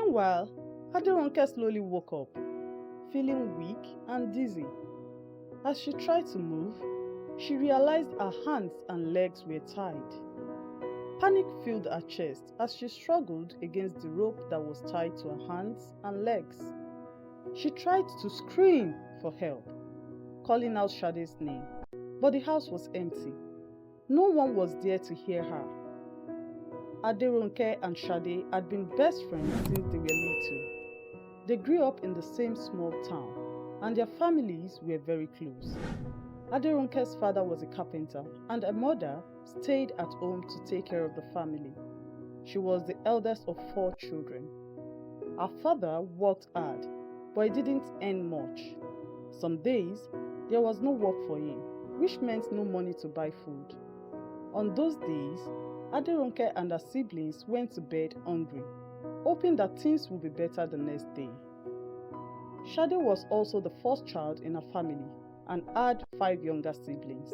Meanwhile, Aderonke slowly woke up, feeling weak and dizzy. As she tried to move, she realized her hands and legs were tied. Panic filled her chest as she struggled against the rope that was tied to her hands and legs. She tried to scream for help, calling out Sade's name, but the house was empty. No one was there to hear her. Aderonke and Sade had been best friends since they were little. They grew up in the same small town, and their families were very close. Aderonke's father was a carpenter, and her mother stayed at home to take care of the family. She was the eldest of 4 children. Her father worked hard, but he didn't earn much. Some days, there was no work for him, which meant no money to buy food. On those days, Aderonke and her siblings went to bed hungry, hoping that things would be better the next day. Sade was also the first child in her family and had 5 younger siblings.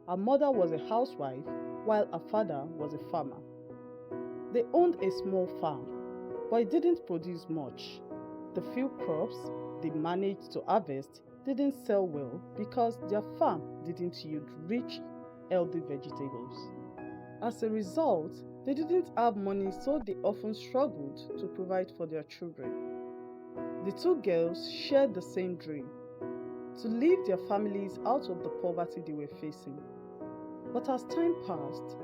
Her mother was a housewife while her father was a farmer. They owned a small farm, but it didn't produce much. The few crops they managed to harvest didn't sell well because their farm didn't yield rich, healthy vegetables. As a result, they didn't have money, so they often struggled to provide for their children. The 2 girls shared the same dream, to leave their families out of the poverty they were facing. But as time passed,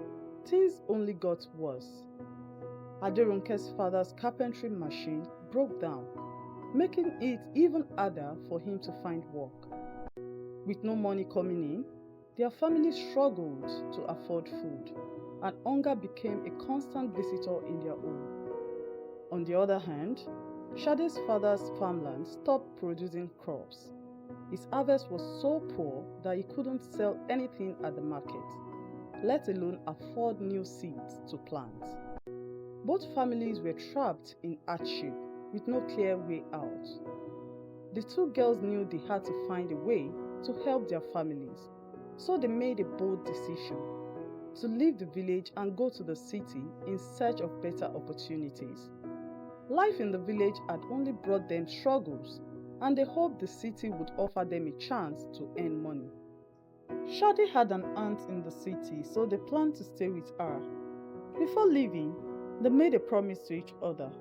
things only got worse. Aderonke's father's carpentry machine broke down, making it even harder for him to find work. With no money coming in, their family struggled to afford food, and hunger became a constant visitor in their home. On the other hand, Sade's father's farmland stopped producing crops. His harvest was so poor that he couldn't sell anything at the market, let alone afford new seeds to plant. Both families were trapped in hardship with no clear way out. The 2 girls knew they had to find a way to help their families, so they made a bold decision to leave the village and go to the city in search of better opportunities. Life in the village had only brought them struggles, and they hoped the city would offer them a chance to earn money. Sade had an aunt in the city, so they planned to stay with her. Before leaving, they made a promise to each other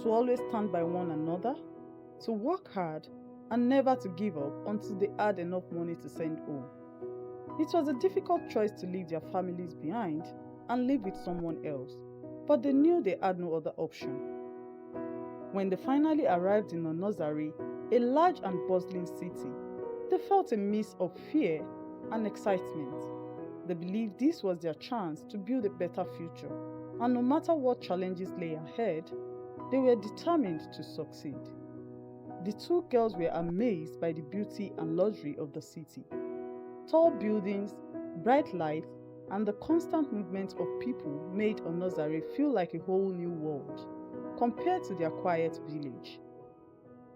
to always stand by one another, to work hard, and never to give up until they had enough money to send home. It was a difficult choice to leave their families behind and live with someone else, but they knew they had no other option. When they finally arrived in a nursery, a large and bustling city, they felt a mix of fear and excitement. They believed this was their chance to build a better future, and no matter what challenges lay ahead, they were determined to succeed. The 2 girls were amazed by the beauty and luxury of the city. Tall buildings, bright lights, and the constant movement of people made a nursery feel like a whole new world compared to their quiet village.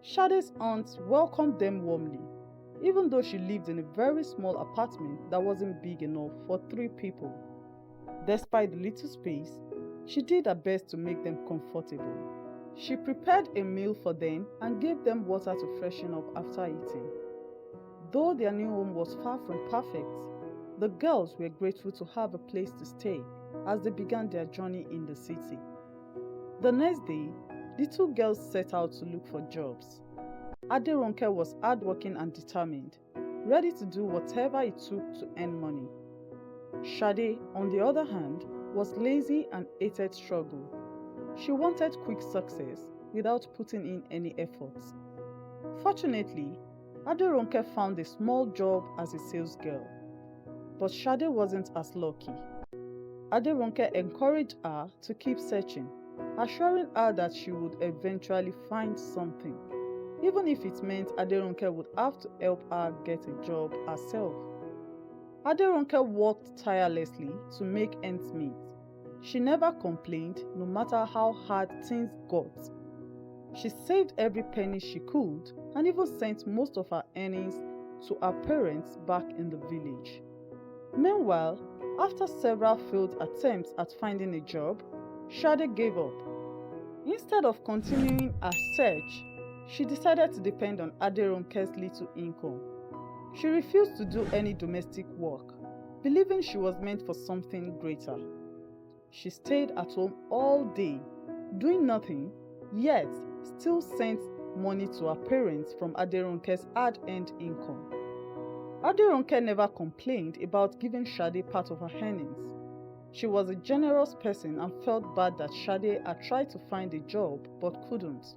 Sade's aunt welcomed them warmly, even though she lived in a very small apartment that wasn't big enough for 3 people. Despite the little space, she did her best to make them comfortable. She prepared a meal for them and gave them water to freshen up after eating. Though their new home was far from perfect, the girls were grateful to have a place to stay as they began their journey in the city. The next day, the 2 girls set out to look for jobs. Aderonke was hardworking and determined, ready to do whatever it took to earn money. Sade, on the other hand, was lazy and hated struggle. She wanted quick success without putting in any efforts. Fortunately, Aderonke found a small job as a sales girl, but Sade wasn't as lucky. Aderonke encouraged her to keep searching, assuring her that she would eventually find something, even if it meant Aderonke would have to help her get a job herself. Aderonke worked tirelessly to make ends meet. She never complained, no matter how hard things got. She saved every penny she could and even sent most of her earnings to her parents back in the village. Meanwhile, after several failed attempts at finding a job, Sade gave up. Instead of continuing her search, she decided to depend on Aderonke's little income. She refused to do any domestic work, believing she was meant for something greater. She stayed at home all day, doing nothing, yet still sent money to her parents from Aderonke's hard-earned income. Aderonke never complained about giving Sade part of her earnings. She was a generous person and felt bad that Sade had tried to find a job but couldn't,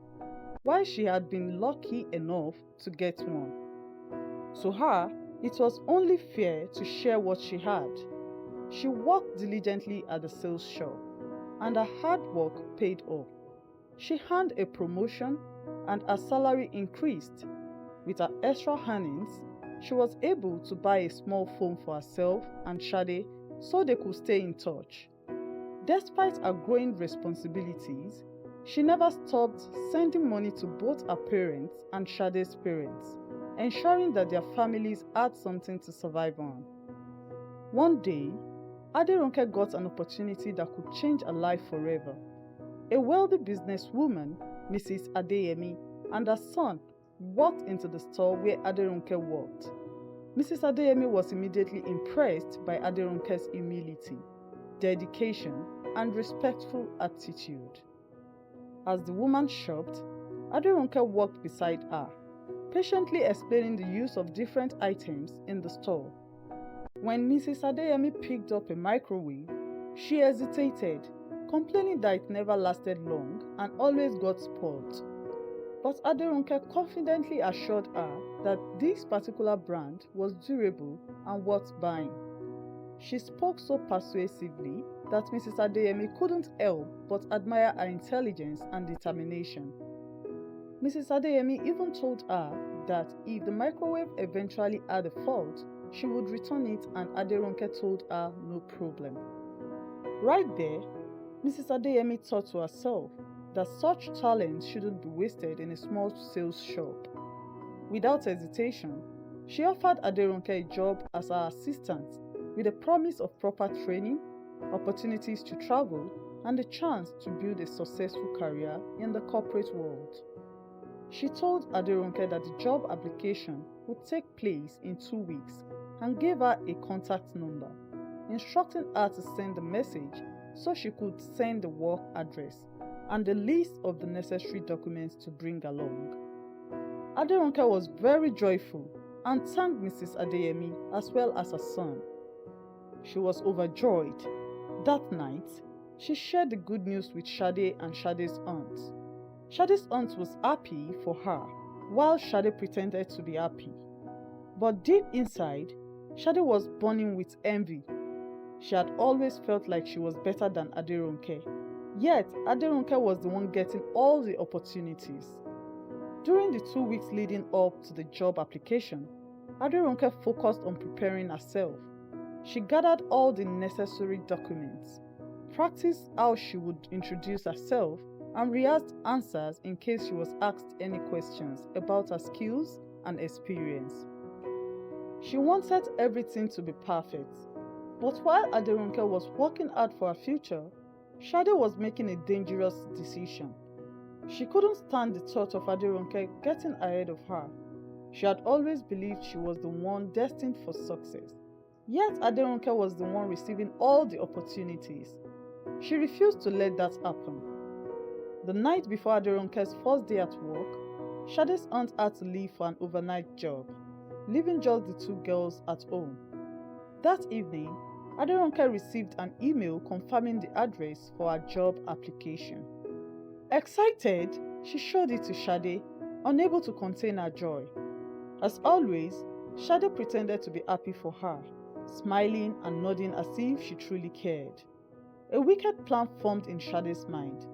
while she had been lucky enough to get one. To her, it was only fair to share what she had. She worked diligently at the sales shop, and her hard work paid off. She earned a promotion and her salary increased. With her extra earnings, she was able to buy a small phone for herself and Sade so they could stay in touch. Despite her growing responsibilities, she never stopped sending money to both her parents and Sade's parents, ensuring that their families had something to survive on. One day, Aderonke got an opportunity that could change her life forever. A wealthy businesswoman, Mrs. Adeyemi, and her son walked into the store where Aderonke worked. Mrs. Adeyemi was immediately impressed by Aderonke's humility, dedication, and respectful attitude. As the woman shopped, Aderonke walked beside her, patiently explaining the use of different items in the store. When Mrs. Adeyemi picked up a microwave, she hesitated, complaining that it never lasted long and always got spoiled. But Aderonke confidently assured her that this particular brand was durable and worth buying. She spoke so persuasively that Mrs. Adeyemi couldn't help but admire her intelligence and determination. Mrs. Adeyemi even told her that if the microwave eventually had a fault, she would return it, and Aderonke told her no problem. Right there, Mrs. Adeyemi thought to herself that such talent shouldn't be wasted in a small sales shop. Without hesitation, she offered Aderonke a job as her assistant with a promise of proper training, opportunities to travel, and a chance to build a successful career in the corporate world. She told Aderonke that the job application would take place in 2 weeks and gave her a contact number, instructing her to send the message so she could send the work address and the list of the necessary documents to bring along. Aderonke was very joyful and thanked Mrs. Adeyemi as well as her son. She was overjoyed. That night, she shared the good news with Sade and Sade's aunt. Sade's aunt was happy for her, while Sade pretended to be happy. But deep inside, Sade was burning with envy. She had always felt like she was better than Aderonke, yet Aderonke was the one getting all the opportunities. During the 2 weeks leading up to the job application, Aderonke focused on preparing herself. She gathered all the necessary documents, practiced how she would introduce herself, and rehearsed answers in case she was asked any questions about her skills and experience. She wanted everything to be perfect, but while Aderonke was working hard for her future, Sade was making a dangerous decision. She couldn't stand the thought of Aderonke getting ahead of her. She had always believed she was the one destined for success. Yet Aderonke was the one receiving all the opportunities. She refused to let that happen. The night before Aderonke's first day at work, Sade's aunt had to leave for an overnight job, leaving just the two girls at home. That evening, Aderonke received an email confirming the address for her job application. Excited, she showed it to Sade, unable to contain her joy. As always, Sade pretended to be happy for her, smiling and nodding as if she truly cared. A wicked plan formed in Sade's mind.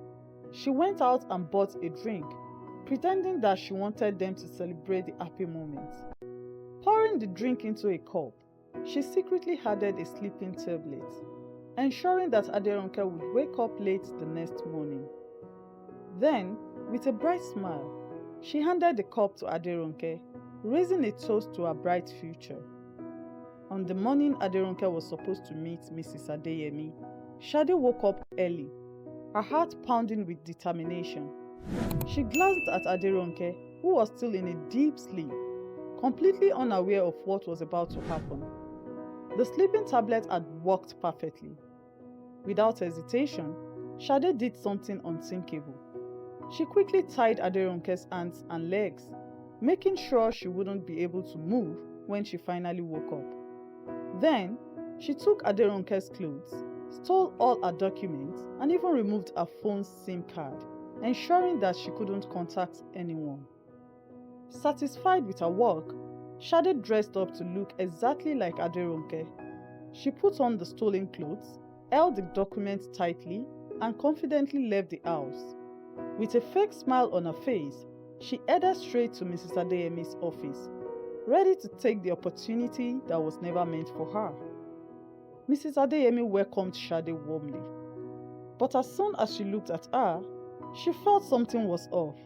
She went out and bought a drink, pretending that she wanted them to celebrate the happy moment. Pouring the drink into a cup, she secretly added a sleeping tablet, ensuring that Aderonke would wake up late the next morning. Then, with a bright smile, she handed the cup to Aderonke, raising a toast to her bright future. On the morning Aderonke was supposed to meet Mrs. Adeyemi, Sade woke up early. her heart pounding with determination. She glanced at Aderonke, who was still in a deep sleep, completely unaware of what was about to happen. The sleeping tablet had worked perfectly. Without hesitation, Sade did something unthinkable. She quickly tied Aderonke's hands and legs, making sure she wouldn't be able to move when she finally woke up. Then, she took Aderonke's clothes, stole all her documents, and even removed her phone's SIM card, ensuring that she couldn't contact anyone. Satisfied with her work, Sade dressed up to look exactly like Aderonke. She put on the stolen clothes, held the documents tightly, and confidently left the house. With a fake smile on her face, she headed straight to Mrs. Adeyemi's office, ready to take the opportunity that was never meant for her. Mrs. Adeyemi welcomed Sade warmly, but as soon as she looked at her, she felt something was off.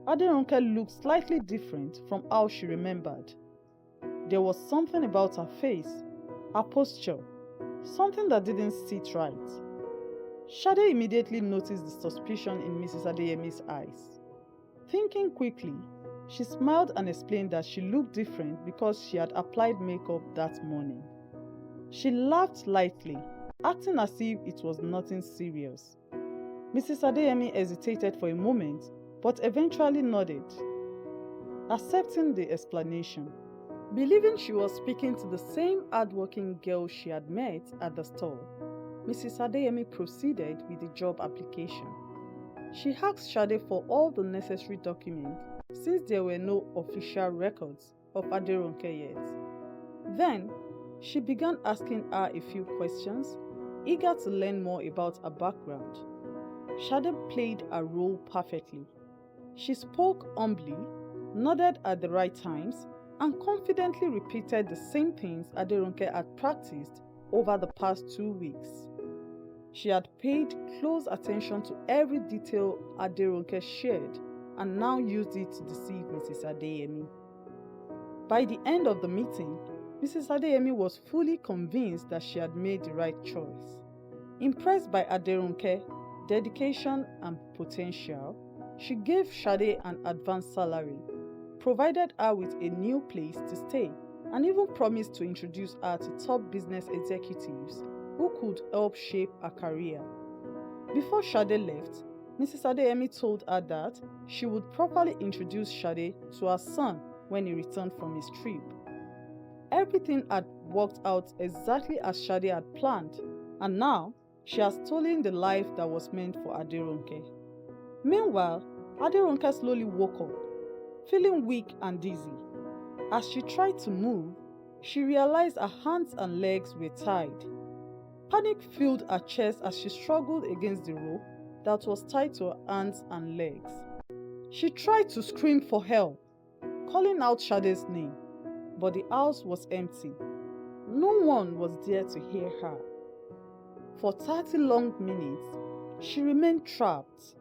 Aderonke looked slightly different from how she remembered. There was something about her face, her posture, something that didn't sit right. Sade immediately noticed the suspicion in Mrs. Adeyemi's eyes. Thinking quickly, she smiled and explained that she looked different because she had applied makeup that morning. She laughed lightly, acting as if it was nothing serious. Mrs. Adeyemi hesitated for a moment, but eventually nodded, accepting the explanation. Believing she was speaking to the same hardworking girl she had met at the store, Mrs. Adeyemi proceeded with the job application. She asked Sade for all the necessary documents since there were no official records of Aderonke yet. Then, she began asking her a few questions, eager to learn more about her background. Sade played her role perfectly. She spoke humbly, nodded at the right times, and confidently repeated the same things Aderonke had practiced over the past 2 weeks. She had paid close attention to every detail Aderonke shared and now used it to deceive Mrs. Adeyemi. By the end of the meeting, Mrs. Adeyemi was fully convinced that she had made the right choice. Impressed by Aderonke's dedication and potential, she gave Sade an advance salary, provided her with a new place to stay, and even promised to introduce her to top business executives who could help shape her career. Before Sade left, Mrs. Adeyemi told her that she would properly introduce Sade to her son when he returned from his trip. Everything had worked out exactly as Sade had planned, and now she had stolen the life that was meant for Aderonke. Meanwhile, Aderonke slowly woke up, feeling weak and dizzy. As she tried to move, she realized her hands and legs were tied. Panic filled her chest as she struggled against the rope that was tied to her hands and legs. She tried to scream for help, calling out Sade's name, but the house was empty. No one was there to hear her. For 30 long minutes, she remained trapped,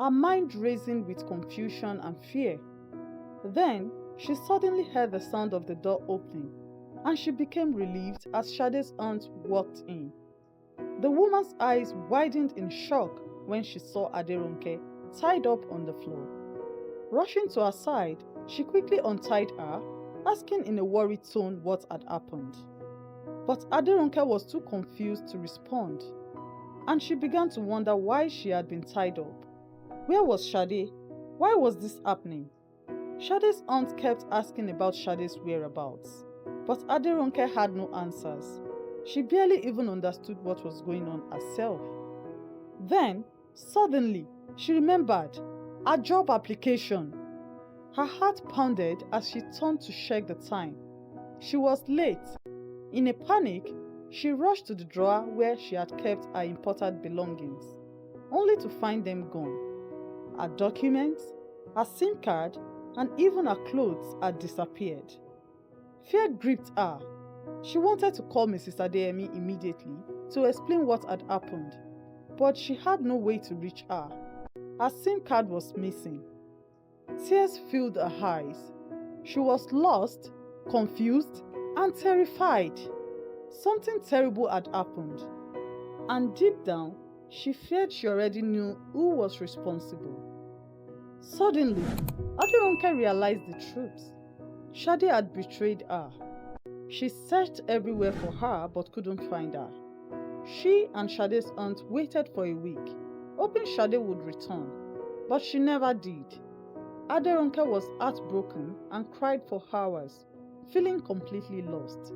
her mind racing with confusion and fear. Then, she suddenly heard the sound of the door opening, and she became relieved as Sade's aunt walked in. The woman's eyes widened in shock when she saw Aderonke tied up on the floor. Rushing to her side, she quickly untied her, asking in a worried tone what had happened. But Aderonke was too confused to respond, and she began to wonder why she had been tied up. Where was Sade? Why was this happening? Sade's aunt kept asking about Sade's whereabouts, but Aderonke had no answers. She barely even understood what was going on herself. Then, suddenly, she remembered her job application. Her heart pounded as she turned to check the time. She was late. In a panic, she rushed to the drawer where she had kept her important belongings, only to find them gone. Her documents, her SIM card, and even her clothes had disappeared. Fear gripped her. She wanted to call Mrs. Adeyemi immediately to explain what had happened, but she had no way to reach her. Her SIM card was missing. Tears filled her eyes. She was lost, confused, and terrified. Something terrible had happened, and deep down, She feared she already knew who was responsible. Suddenly, Aderonke realized the truth. Sade had betrayed her. She searched everywhere for her but couldn't find her. She and Sade's aunt waited for a week, hoping Sade would return, but she never did. Aderonke was heartbroken and cried for hours, feeling completely lost.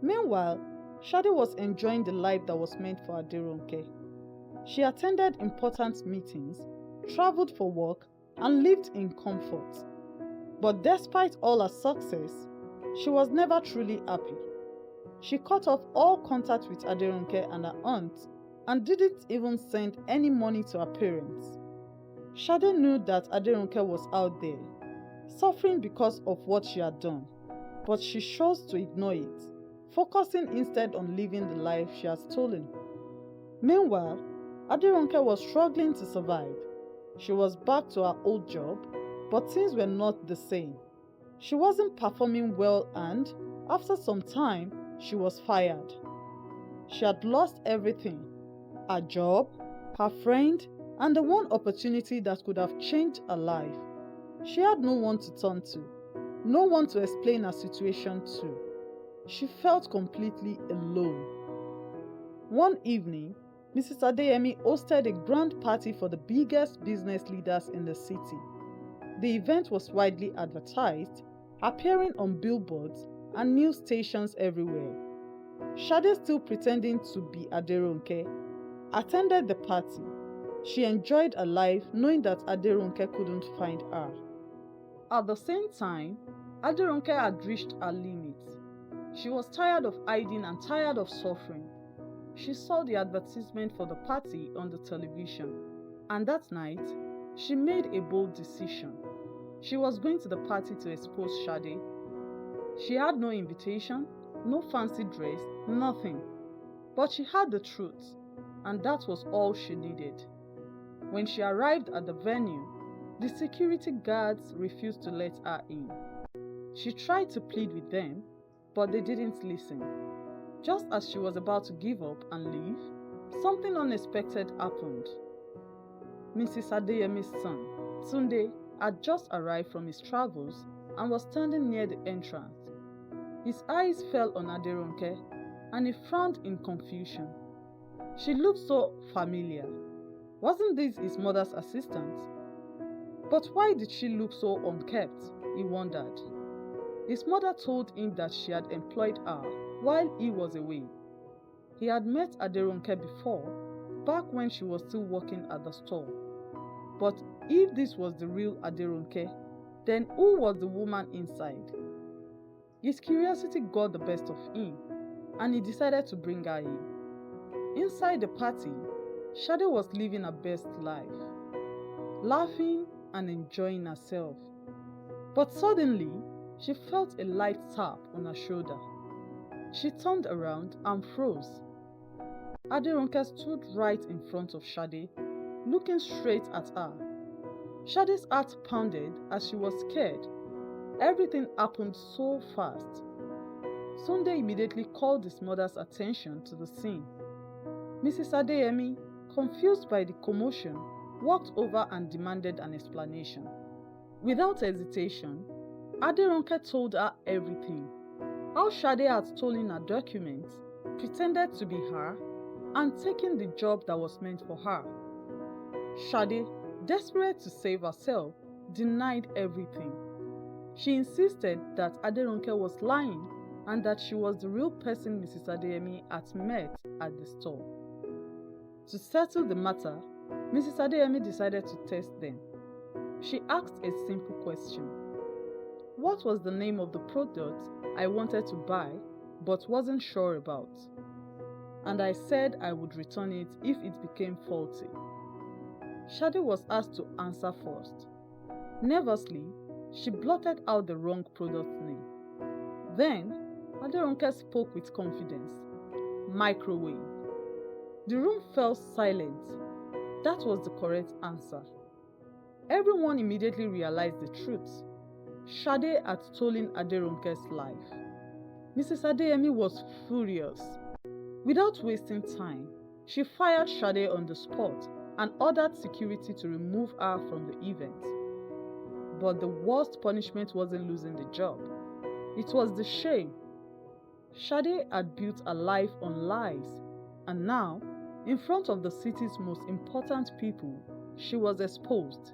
Meanwhile, Sade was enjoying the life that was meant for Aderonke. She attended important meetings, traveled for work, and lived in comfort. But despite all her success, she was never truly happy. She cut off all contact with Aderonke and her aunt and didn't even send any money to her parents. Sade knew that Aderonke was out there, suffering because of what she had done, but she chose to ignore it, focusing instead on living the life she had stolen. Meanwhile, Aderonke was struggling to survive. She was back to her old job, but things were not the same. She wasn't performing well and, after some time, she was fired. She had lost everything: her job, her friend, and the one opportunity that could have changed her life. She had no one to turn to, no one to explain her situation to. She felt completely alone. One evening, Mrs. Adeyemi hosted a grand party for the biggest business leaders in the city. The event was widely advertised, appearing on billboards and news stations everywhere. Sade, still pretending to be Aderonke, attended the party. She enjoyed her life knowing that Aderonke couldn't find her. At the same time, Aderonke had reached her limits. She was tired of hiding and tired of suffering. She saw the advertisement for the party on the television, and that night, she made a bold decision. She was going to the party to expose Sade. She had no invitation, no fancy dress, nothing. But she had the truth, and that was all she needed. When she arrived at the venue, the security guards refused to let her in. She tried to plead with them, but they didn't listen. Just as she was about to give up and leave, something unexpected happened. Mrs. Adeyemi's son, Tunde, had just arrived from his travels and was standing near the entrance. His eyes fell on Aderonke, and he frowned in confusion. She looked so familiar. Wasn't this his mother's assistant? But why did she look so unkempt? He wondered. His mother told him that she had employed her while he was away. He had met Aderonke before, back when she was still working at the store. But if this was the real Aderonke, then who was the woman inside? His curiosity got the best of him, and he decided to bring her in. Inside the party, Sade was living her best life, laughing and enjoying herself. But suddenly, she felt a light tap on her shoulder. She turned around and froze. Aderonke stood right in front of Sade, looking straight at her. Sade's heart pounded as she was scared. Everything happened so fast. Sunday immediately called his mother's attention to the scene. Mrs. Adeyemi, confused by the commotion, walked over and demanded an explanation. Without hesitation, Aderonke told her everything. How Sade had stolen her documents, pretended to be her, and taken the job that was meant for her. Sade, desperate to save herself, denied everything. She insisted that Aderonke was lying and that she was the real person Mrs. Adeyemi had met at the store. To settle the matter, Mrs. Adeyemi decided to test them. She asked a simple question. What was the name of the product I wanted to buy but wasn't sure about? And I said I would return it if it became faulty. Sade was asked to answer first. Nervously, she blotted out the wrong product name. Then, Aderonke spoke with confidence. Microwave. The room fell silent. That was the correct answer. Everyone immediately realized the truth. Sade had stolen Aderonke's life. Mrs. Adeyemi was furious. Without wasting time, She fired Sade on the spot and ordered security to remove her from the event. But the worst punishment wasn't losing the job. It was the shame. Sade had built a life on lies, and now, in front of the city's most important people, she was exposed.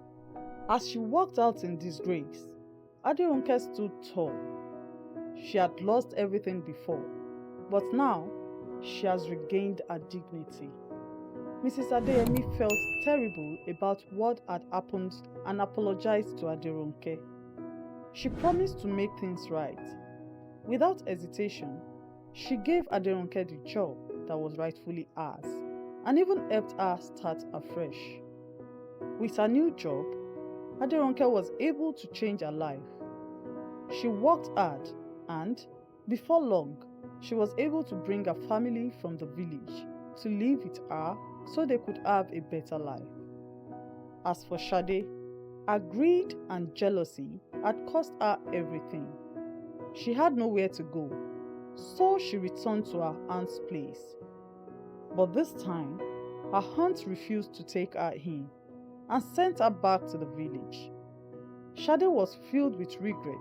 As she walked out in disgrace, Aderonke stood tall. She had lost everything before, but now she has regained her dignity. Mrs. Adeyemi felt terrible about what had happened and apologized to Aderonke. She promised to make things right. Without hesitation, she gave Aderonke the job that was rightfully hers and even helped her start afresh. With her new job, Aderonke was able to change her life. She worked hard and, before long, she was able to bring her family from the village to live with her so they could have a better life. As for Sade, her greed and jealousy had cost her everything. She had nowhere to go, so she returned to her aunt's place. But this time, her aunt refused to take her in and sent her back to the village. Sade was filled with regret,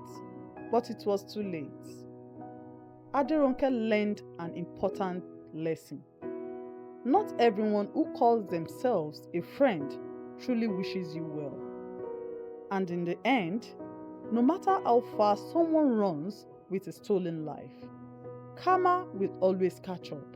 but it was too late. Aderonke learned an important lesson. Not everyone who calls themselves a friend truly wishes you well. And in the end, no matter how far someone runs with a stolen life, karma will always catch up.